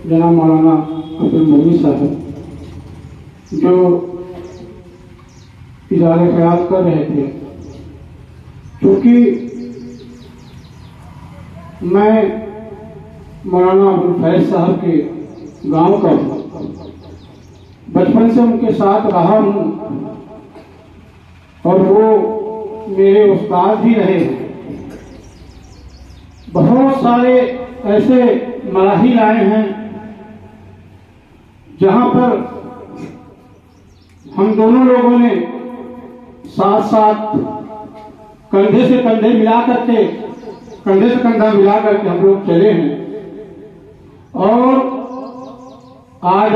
جناب مولانا عبدالمغنی صاحب جو اظہار خیال کر رہے تھے، کیونکہ میں مولانا عبدالفیض صاحب کے گاؤں کا ہوں، بچپن سے ان کے ساتھ رہا ہوں اور وہ میرے استاد بھی رہے ہیں۔ بہت سارے ایسے مراحل آئے ہیں جہاں پر ہم دونوں لوگوں نے ساتھ ساتھ کندھے سے کندھے ملا کر کے کندھے سے کندھا ملا کر کے ہم لوگ چلے ہیں۔ اور آج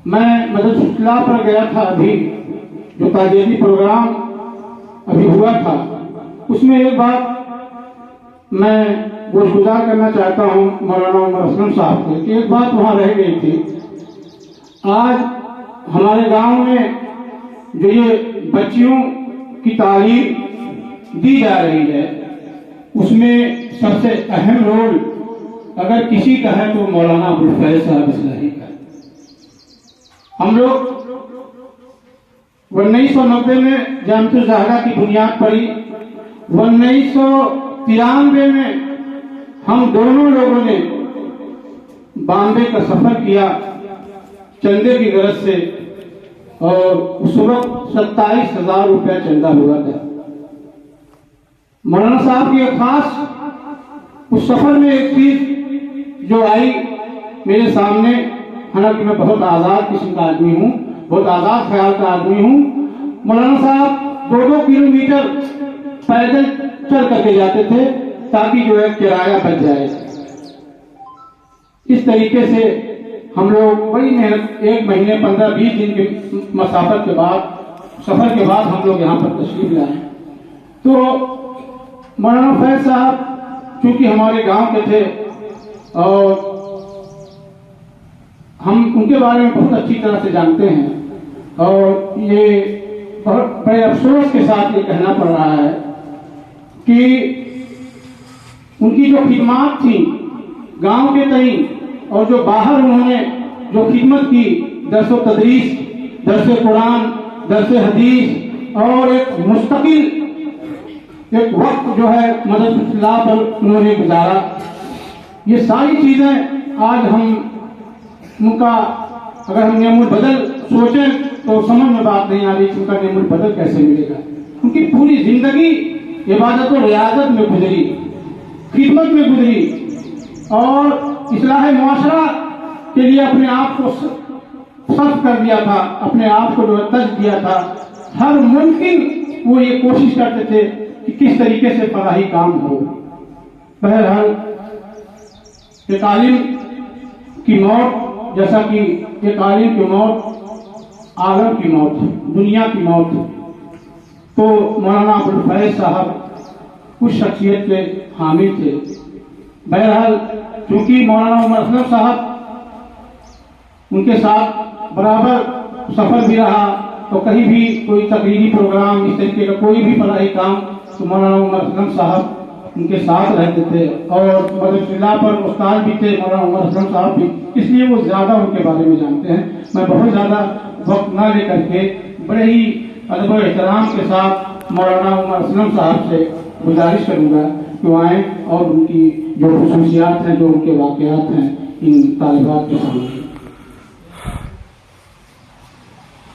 میں مدرسہ اصلاح پر گیا تھا، ابھی جو تعلیمی پروگرام ابھی ہوا تھا، اس میں ایک بات میں گزار کرنا چاہتا ہوں مولانا عمر اسلم صاحب سے، کہ ایک بات وہاں رہ گئی تھی۔ آج ہمارے گاؤں میں جو یہ بچیوں کی تعلیم دی جا رہی ہے، اس میں سب سے اہم رول اگر کسی کا ہے تو مولانا عبدالفیض صاحب اصلاحی کا ہے۔ ہم لوگ 1990 میں جامعۃ الزہرا کی بنیاد پڑی، 1993 میں ہم دونوں لوگوں نے بامبے کا سفر کیا چندے کی غرض سے، اور اس وقت 27,000 روپے چندہ ہوا تھا۔ مولانا صاحب کی ایک خاص اس سفر میں ایک چیز جو آئی میرے سامنے، حالانکہ میں بہت آزاد قسم کا آدمی ہوں، بہت آزاد خیال کا آدمی ہوں، مولانا صاحب 2 کلومیٹر پیدل چل کر کے جاتے تھے تاکہ جو ہے کرایہ بچ جائے۔ اس طریقے سے ہم لوگ بڑی محنت، 1 مہینے 15-20 دن کی مسافت کے بعد، سفر کے بعد ہم لوگ یہاں پر تشریف لائے۔ تو مولانا فیض صاحب چونکہ ہمارے گاؤں کے تھے اور ہم ان کے بارے میں بہت اچھی طرح سے جانتے ہیں، اور یہ بہت بڑے افسوس کے ساتھ یہ کہنا پڑ رہا ہے کہ ان کی جو خدمات تھیں گاؤں کے تئیں، اور جو باہر انہوں نے جو خدمت کی، درس و تدریس، درس قرآن، درس حدیث، اور ایک مستقل ایک وقت جو ہے مدرسہ اصلاح پر انہوں نے گزارا، یہ ساری چیزیں آج ہم ان کا اگر ہم نعم البدل سوچیں تو سمجھ میں بات نہیں آ رہی کہ ان کا نعم البدل کیسے ملے گا۔ ان کی پوری زندگی عبادت و ریاضت میں گزری، خدمت میں گزری، اور اصلاح معاشرہ کے لیے اپنے آپ کو صرف کر دیا تھا، اپنے آپ کو جو تج دیا تھا۔ ہر ممکن وہ یہ کوشش کرتے تھے کہ کس طریقے سے فلاحی کام ہو۔ بہرحال ایک عالم کی موت، جیسا کہ ایک عالم کی موت عالم کی موت ہے، دنیا کی موت ہے، تو مولانا عبدالفیض صاحب اس شخصیت کے حامل تھے۔ بہرحال چونکہ مولانا عمر اسلم صاحب ان کے ساتھ برابر سفر بھی رہا، تو کہیں بھی کوئی تقریری پروگرام اس طریقے کا کوئی بھی فلاحی کام تو مولانا عمر اسلم صاحب ان کے ساتھ رہتے تھے، اور مدرسہ اصلاح پر استاد بھی تھے مولانا عمر اسلم صاحب بھی، اس لیے وہ زیادہ ان کے بارے میں جانتے ہیں۔ میں بہت زیادہ وقت نہ لے کر کے بڑے ہی ادب و احترام کے ساتھ مولانا عمر اسلم صاحب سے گزارش کروں گا کہ وہ آئیں اور ان کی جو خصوصیات ہیں، جو ان کے واقعات ہیں، ان طالبات کے سامنے